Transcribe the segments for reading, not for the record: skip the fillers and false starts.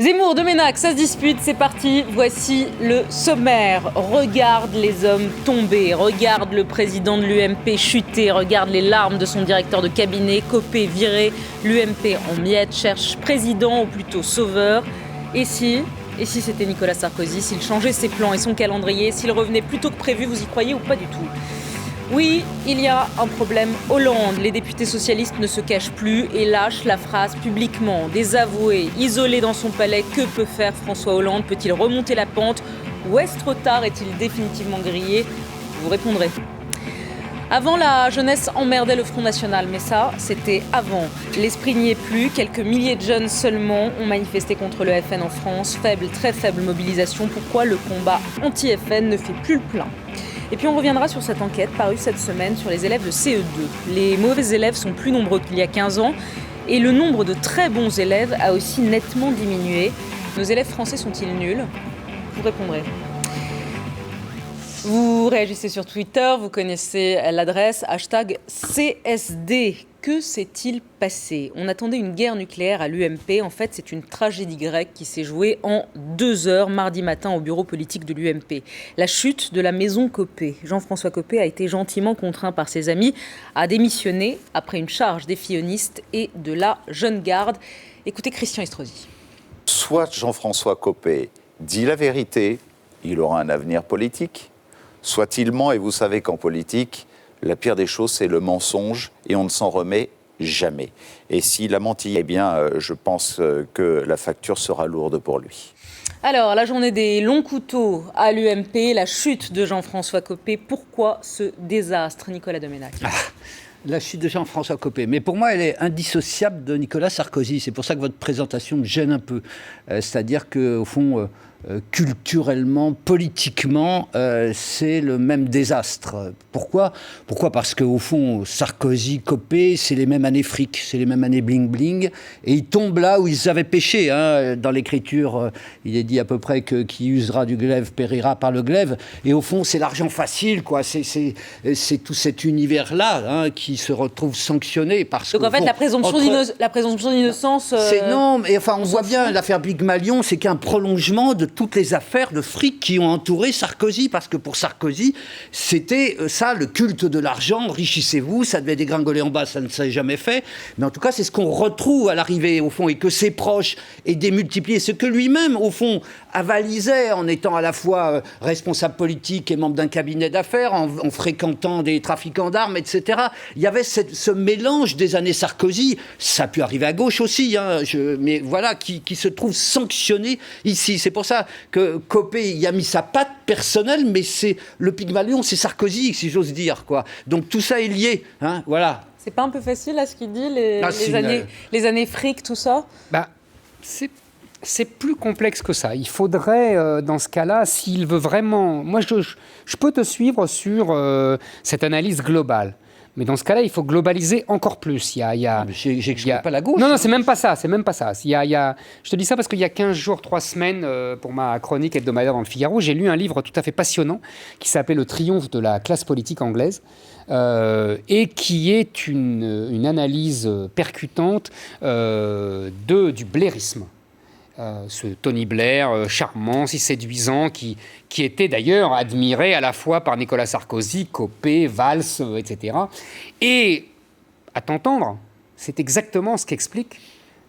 Zemmour, Domenech, ça se dispute, c'est parti. Voici le sommaire. Regarde les hommes tomber, regarde le président de l'UMP chuter, regarde les larmes de son directeur de cabinet, Copé viré, l'UMP en miettes, cherche président ou plutôt sauveur. Et si c'était Nicolas Sarkozy, s'il changeait ses plans et son calendrier, s'il revenait plus tôt que prévu, vous y croyez ou pas du tout ? Oui, il y a un problème Hollande. Les députés socialistes ne se cachent plus et lâchent la phrase publiquement. Désavoué, isolé dans son palais, que peut faire François Hollande ? Peut-il remonter la pente ? Ou est-ce trop tard ? Est-il définitivement grillé ? Vous répondrez. Avant, la jeunesse emmerdait le Front National, mais ça, c'était avant. L'esprit n'y est plus, quelques milliers de jeunes seulement ont manifesté contre le FN en France. Faible, très faible mobilisation. Pourquoi le combat anti-FN ne fait plus le plein ? Et puis on reviendra sur cette enquête parue cette semaine sur les élèves de CE2. Les mauvais élèves sont plus nombreux qu'il y a 15 ans et le nombre de très bons élèves a aussi nettement diminué. Nos élèves français sont-ils nuls ? Vous répondrez. Vous réagissez sur Twitter, vous connaissez l'adresse #CSD. Que s'est-il passé ? On attendait une guerre nucléaire à l'UMP. En fait, c'est une tragédie grecque qui s'est jouée en 2 heures mardi matin au bureau politique de l'UMP. La chute de la maison Copé. Jean-François Copé a été gentiment contraint par ses amis à démissionner après une charge des fillonistes et de la jeune garde. Écoutez Christian Estrosi. Soit Jean-François Copé dit la vérité, il aura un avenir politique. Soit il ment, et vous savez qu'en politique, la pire des choses, c'est le mensonge, et on ne s'en remet jamais. Et s'il a menti, eh bien, je pense que la facture sera lourde pour lui. Alors, la journée des longs couteaux à l'UMP, la chute de Jean-François Copé. Pourquoi ce désastre, Nicolas Domenech ? La chute de Jean-François Copé. Mais pour moi, elle est indissociable de Nicolas Sarkozy. C'est pour ça que votre présentation me gêne un peu. C'est-à-dire qu'au fond, culturellement, politiquement, c'est le même désastre. Pourquoi ? Parce qu'au fond, Sarkozy, Copé, c'est les mêmes années fric, c'est les mêmes années bling-bling. Et ils tombent là où ils avaient péché. Dans l'écriture, il est dit à peu près que qui usera du glaive périra par le glaive. Et au fond, c'est l'argent facile, quoi. C'est tout cet univers-là qui se retrouve sanctionné. Donc en fait, la présomption d'innocence... Non, mais enfin, on voit bien, l'affaire Pygmalion, c'est qu'un prolongement de toutes les affaires de fric qui ont entouré Sarkozy, parce que pour Sarkozy, c'était ça, le culte de l'argent, enrichissez-vous, ça devait dégringoler en bas, ça ne s'est jamais fait, mais en tout cas, c'est ce qu'on retrouve à l'arrivée, au fond, et que ses proches aient démultiplié, ce que lui-même, au fond, avalisait en étant à la fois responsable politique et membre d'un cabinet d'affaires, en fréquentant des trafiquants d'armes, etc. Il y avait ce mélange des années Sarkozy, ça a pu arriver à gauche aussi, mais voilà, qui se trouve sanctionné ici. C'est pour ça que Copé y a mis sa patte personnelle, mais c'est le Pygmalion, c'est Sarkozy, si j'ose dire, quoi. Donc tout ça est lié, voilà. C'est pas un peu facile, là, ce qu'il dit, les années fric, tout ça ? C'est plus complexe que ça. Il faudrait, dans ce cas-là, s'il veut vraiment... Moi, je peux te suivre sur cette analyse globale. Mais dans ce cas-là, il faut globaliser encore plus. J'exclus pas la gauche. Non, c'est même pas ça. Je te dis ça parce qu'il y a 15 jours, 3 semaines, pour ma chronique hebdomadaire dans le Figaro, j'ai lu un livre tout à fait passionnant qui s'appelle « Le triomphe de la classe politique anglaise ». Et qui est une analyse percutante du blairisme. Ce Tony Blair, charmant, si séduisant, qui était d'ailleurs admiré à la fois par Nicolas Sarkozy, Copé, Valls, etc. Et, à t'entendre, c'est exactement ce qu'explique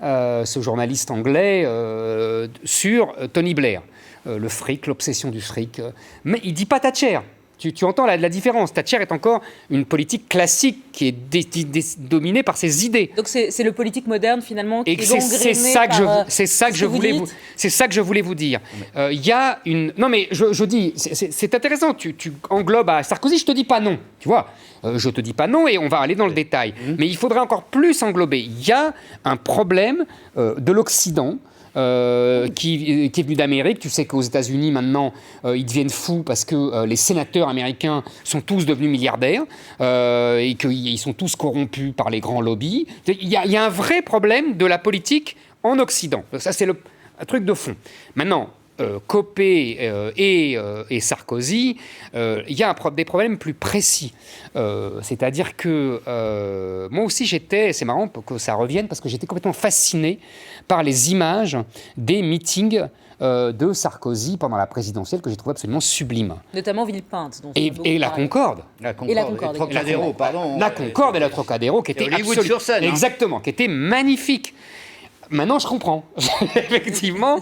ce journaliste anglais sur Tony Blair. Le fric, l'obsession du fric. Mais il ne dit pas Thatcher. Tu entends la différence. Thatcher est encore une politique classique qui est dominée par ses idées. Donc c'est le politique moderne finalement qui est gangréné par... C'est ça que je voulais vous dire. Il y a une... Non mais je dis, c'est intéressant. Tu englobes à Sarkozy, je te dis pas non. Tu vois, je te dis pas non et on va aller dans le détail. Mais il faudrait encore plus englober. Il y a un problème de l'Occident. Qui est venu d'Amérique. Tu sais qu'aux États-Unis, maintenant, ils deviennent fous parce que les sénateurs américains sont tous devenus milliardaires et qu'ils sont tous corrompus par les grands lobbies. Il y a un vrai problème de la politique en Occident. Ça, c'est le truc de fond. Maintenant, Copé et Sarkozy, il y a des problèmes plus précis. C'est-à-dire que moi aussi c'est marrant que ça revienne, parce que j'étais complètement fasciné par les images des meetings de Sarkozy pendant la présidentielle, que j'ai trouvé absolument sublime. Notamment Villepinte. Et la Concorde. Et la Concorde. Trocadéro, pardon. La Concorde et la Trocadéro, qui étaient Hollywood sur scène. Exactement, qui étaient magnifiques. Maintenant, je comprends. Effectivement,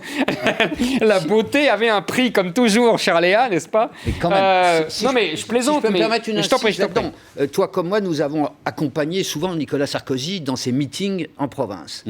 la beauté avait un prix, comme toujours, Charléa, n'est-ce pas? Mais quand même, non, mais je plaisante. Si je peux me permettre une je t'en prie, insiste là-dedans. Toi comme moi, nous avons accompagné souvent Nicolas Sarkozy dans ses meetings en province.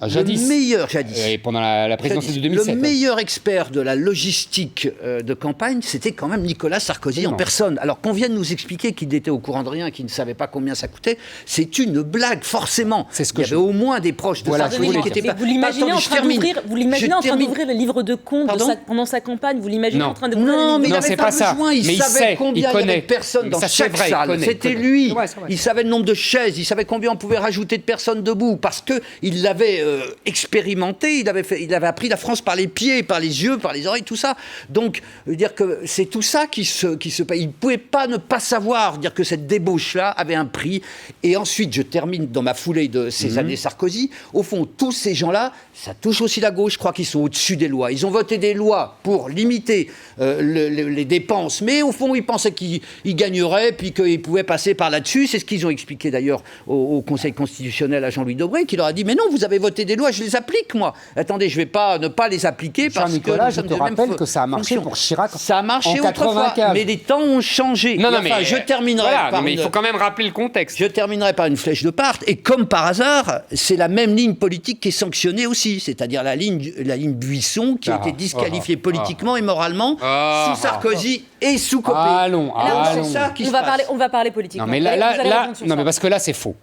Jadis. Le meilleur, jadis. Et pendant la présidentielle de 2007. Le meilleur expert de la logistique de campagne, c'était quand même Nicolas Sarkozy en personne. Alors qu'on vienne nous expliquer qu'il était au courant de rien, qu'il ne savait pas combien ça coûtait, c'est une blague, forcément. C'est ce que il y avait au moins des proches de Sarkozy qui étaient pas... Vous l'imaginez en train d'ouvrir le livre de compte pendant sa campagne. Vous l'imaginez en train d'ouvrir Non, mais il n'avait pas besoin. Il mais savait combien il y avait de personnes dans chaque salle. C'était lui. Il savait le nombre de chaises. Il savait combien on pouvait rajouter de personnes debout. Parce qu'il l'avait expérimenté. Il avait appris la France par les pieds, par les yeux, par les oreilles, tout ça. Donc, dire que c'est tout ça qui se passe. Il ne pouvait pas ne pas savoir, dire que cette débauche-là avait un prix. Et ensuite, je termine dans ma foulée de ces années Sarkozy. Au fond, tous ces gens-là, ça touche aussi la gauche. Je crois qu'ils sont au-dessus des lois. Ils ont voté des lois pour limiter les dépenses. Mais au fond, ils pensaient qu'ils gagneraient, puis qu'ils pouvaient passer par là-dessus. C'est ce qu'ils ont expliqué d'ailleurs au Conseil constitutionnel à Jean-Louis Debré, qui leur a dit « Mais non, vous avez voté des lois, je les applique, moi. Attendez, je ne vais pas ne pas les appliquer parce que... » Jean-Nicolas, je te rappelle que ça a marché pour Chirac ça a marché en autrefois, 95. mais les temps ont changé. Non, mais je terminerai il faut quand même rappeler le contexte. Je terminerai par une flèche de part, et comme par hasard, c'est la même ligne politique qui est sanctionnée aussi, c'est-à-dire la ligne Buisson, qui a été disqualifiée politiquement et moralement sous Sarkozy et sous Copé. C'est ça qui se passe. On va parler politique. Non, mais mais parce que là, c'est faux.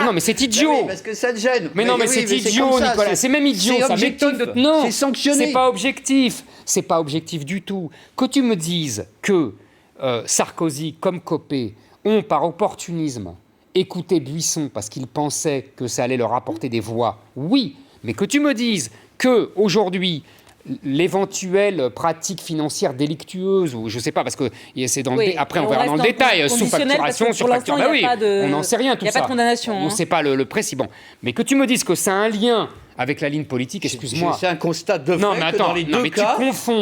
Non, mais c'est idiot. Oui, parce que ça te gêne. Mais non, mais c'est idiot, Nicolas. C'est même idiot. Ça m'étonne de... Non, c'est sanctionné. C'est pas objectif. C'est pas objectif du tout. Que tu me dises que Sarkozy, comme Copé, ont par opportunisme écouté Buisson parce qu'ils pensaient que ça allait leur apporter des voix, oui. Mais que tu me dises que aujourd'hui l'éventuelle pratique financière délictueuse, ou je ne sais pas, parce que c'est dans après on verra dans le détail, sous-facturation, surfacturation, on n'en sait rien tout ça. Il n'y a pas de condamnation. On ne sait pas le précis. Bon. Mais que tu me dises que ça a un lien avec la ligne politique, excuse-moi. C'est un constat de fait que dans les deux cas,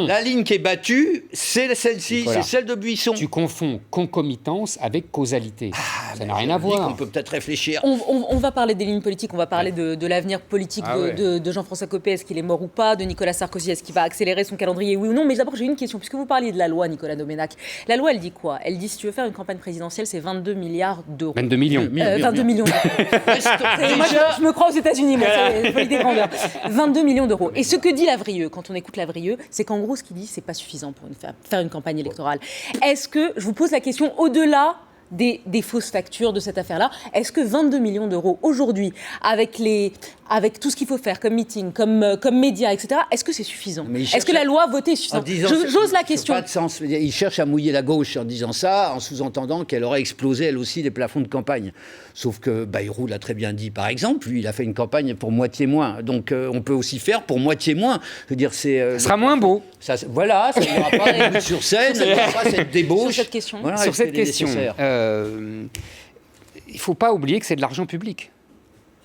la ligne qui est battue, c'est celle-ci, c'est celle de Buisson. Tu confonds concomitance avec causalité. Ça n'a rien à voir. On peut peut-être réfléchir. On va parler des lignes politiques, on va parler de l'avenir politique de Jean-François Copé. Est-ce qu'il est mort ou pas? De Nicolas Sarkozy, est-ce qu'il va accélérer son calendrier, oui ou non? Mais d'abord, j'ai une question, puisque vous parliez de la loi, Nicolas Doménac. La loi, elle dit quoi? Elle dit, si tu veux faire une campagne présidentielle, c'est 22 milliards d'euros. 22 millions. 22 millions d'euros. Moi, je me crois aux États-Unis, moi, c'est politique grandeur. 22 millions d'euros. Et ce que dit Lavrieux, quand on écoute Lavrieux, c'est qu'en gros, ce qu'il dit, c'est pas suffisant pour faire une campagne électorale. Est-ce que, je vous pose la question, au-delà des fausses factures de cette affaire-là, est-ce que 22 millions d'euros aujourd'hui, avec tout ce qu'il faut faire comme meeting, comme médias, etc., est-ce que c'est suffisant? Est-ce que la loi votée est suffisante? J'ose la question. Pas de sens. Il cherche à mouiller la gauche en disant ça, en sous-entendant qu'elle aurait explosé elle aussi les plafonds de campagne. Sauf que Bayrou l'a très bien dit, par exemple, lui, il a fait une campagne pour moitié moins. Donc on peut aussi faire pour moitié moins. Je veux dire, ça sera moins beau. Voilà, ça n'ira pas sur scène, il n'y aura pas cette débauche. Sur cette question. Voilà, sur cette question. Il ne faut pas oublier que c'est de l'argent public.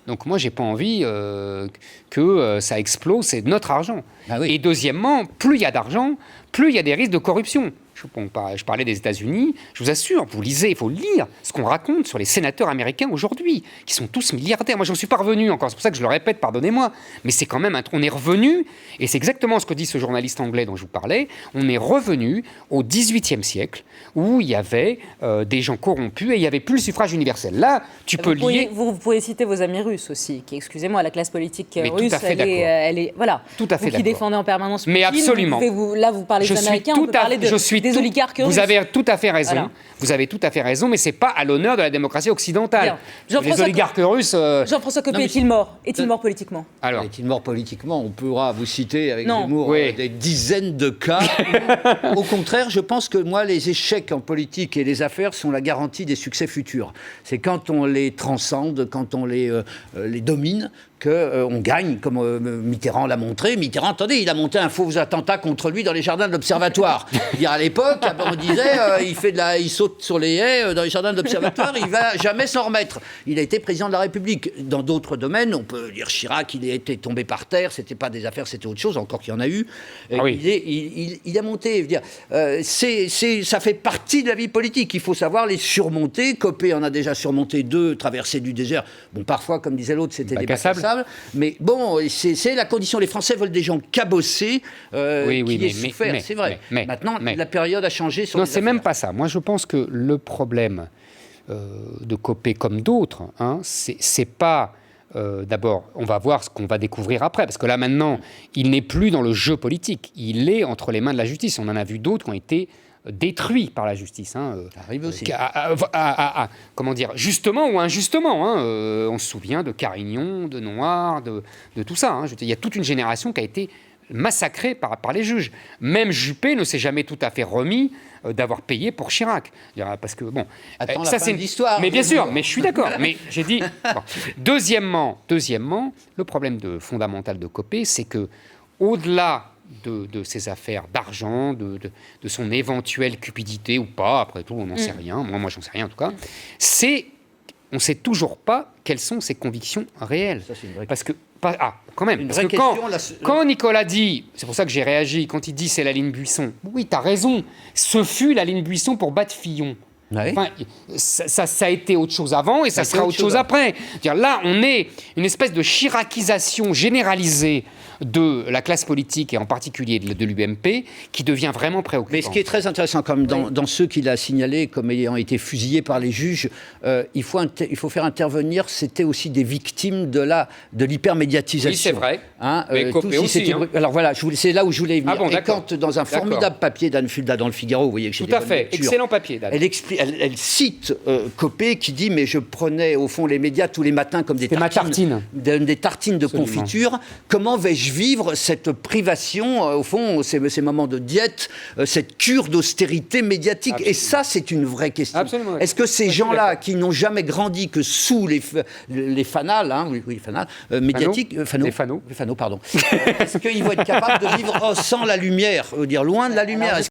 Donc moi, je n'ai pas envie que ça explose, c'est notre argent. Ah oui. Et deuxièmement, plus il y a d'argent, plus il y a des risques de corruption. Je parlais des États-Unis, je vous assure, vous lisez, il faut lire ce qu'on raconte sur les sénateurs américains aujourd'hui, qui sont tous milliardaires. Moi, j'en suis pas revenu encore, c'est pour ça que je le répète, pardonnez-moi, mais c'est quand même on est revenu, et c'est exactement ce que dit ce journaliste anglais dont je vous parlais, on est revenu au XVIIIe siècle, où il y avait des gens corrompus et il n'y avait plus le suffrage universel. Là, vous pouvez citer vos amis russes aussi, qui, excusez-moi, la classe politique russe, elle est voilà. Tout à fait qui défendait en permanence Poutine. Mais absolument. Là, vous parlez des Américains, on peut parler des oligarques russes. Vous avez tout à fait raison. Voilà. Vous avez tout à fait raison, mais c'est pas à l'honneur de la démocratie occidentale. Les oligarques russes. Jean-François Copé est-il mort? Est-il mort politiquement? Alors, est-il mort politiquement? On pourra vous citer avec Zemmour des dizaines de cas. Au contraire, je pense que moi, les échecs en politique et les affaires sont la garantie des succès futurs. C'est quand on les transcende, quand on les domine, qu'on gagne, comme Mitterrand l'a montré. Mitterrand, attendez, il a monté un faux attentat contre lui dans les jardins de l'Observatoire. À l'époque, on disait, il saute sur les haies dans les jardins de l'Observatoire, il ne va jamais s'en remettre. Il a été président de la République. Dans d'autres domaines, on peut dire Chirac, il était tombé par terre, c'était pas des affaires, c'était autre chose, encore qu'il y en a eu. Il a monté. Ça fait partie de la vie politique. Il faut savoir les surmonter. Copé en a déjà surmonté 2, traversée du désert. Bon, parfois, comme disait l'autre, c'était des bacs à sable. Mais bon, c'est la condition. Les Français veulent des gens cabossés qui aient souffert. C'est vrai. Maintenant, la période a changé. Non, c'est même pas ça. Moi, je pense que le problème de Copé comme d'autres, c'est pas... d'abord, on va voir ce qu'on va découvrir après, parce que là, maintenant, il n'est plus dans le jeu politique. Il est entre les mains de la justice. On en a vu d'autres qui ont été détruits par la justice. Ça arrive aussi. Comment dire, justement ou injustement. On se souvient de Carignon, de Noir, de tout ça. Il y a toute une génération qui a été massacrée par les juges. Même Juppé ne s'est jamais tout à fait remis d'avoir payé pour Chirac. Parce que, bon... Attends, ça, c'est une histoire. Mais bien sûr, mais je suis d'accord. Mais j'ai dit... Bon. Deuxièmement, le problème fondamental de Copé, c'est que au-delà de ses affaires d'argent, de son éventuelle cupidité ou pas, après tout, on n'en sait rien. Moi, j'en sais rien en tout cas. On ne sait toujours pas quelles sont ses convictions réelles. Ça, c'est une vraie question. Quand même. Parce que quand Nicolas dit, c'est pour ça que j'ai réagi, quand il dit c'est la ligne Buisson, oui, t'as raison, ce fut la ligne Buisson pour battre Fillon. Ouais. Enfin, ça a été autre chose avant et ça sera autre chose après. Là, on est une espèce de chiracisation généralisée de la classe politique et en particulier de l'UMP qui devient vraiment préoccupant. Mais ce qui est très intéressant quand même dans ceux qu'il a signalés comme ayant été fusillés par les juges, il faut faire intervenir, c'était aussi des victimes de l'hypermédiatisation. Oui, c'est vrai. Mais Copé aussi. Alors voilà, c'est là où je voulais venir. Et quand dans un formidable papier d'Anne Fulda dans le Figaro, vous voyez que j'ai tout à fait, excellent papier d'Anne. Elle cite Copé qui dit mais je prenais au fond les médias tous les matins comme des tartines de confiture. Comment vais-je vivre cette privation, au fond, ces moments de diète, cette cure d'austérité médiatique? Absolument. Et ça, c'est une vraie question. Absolument. Est-ce que ces gens-là, qui n'ont jamais grandi que sous les fanals, médiatiques... Les fanaux, pardon. Est-ce qu'ils vont être capables de vivre sans la lumière, loin de la lumière?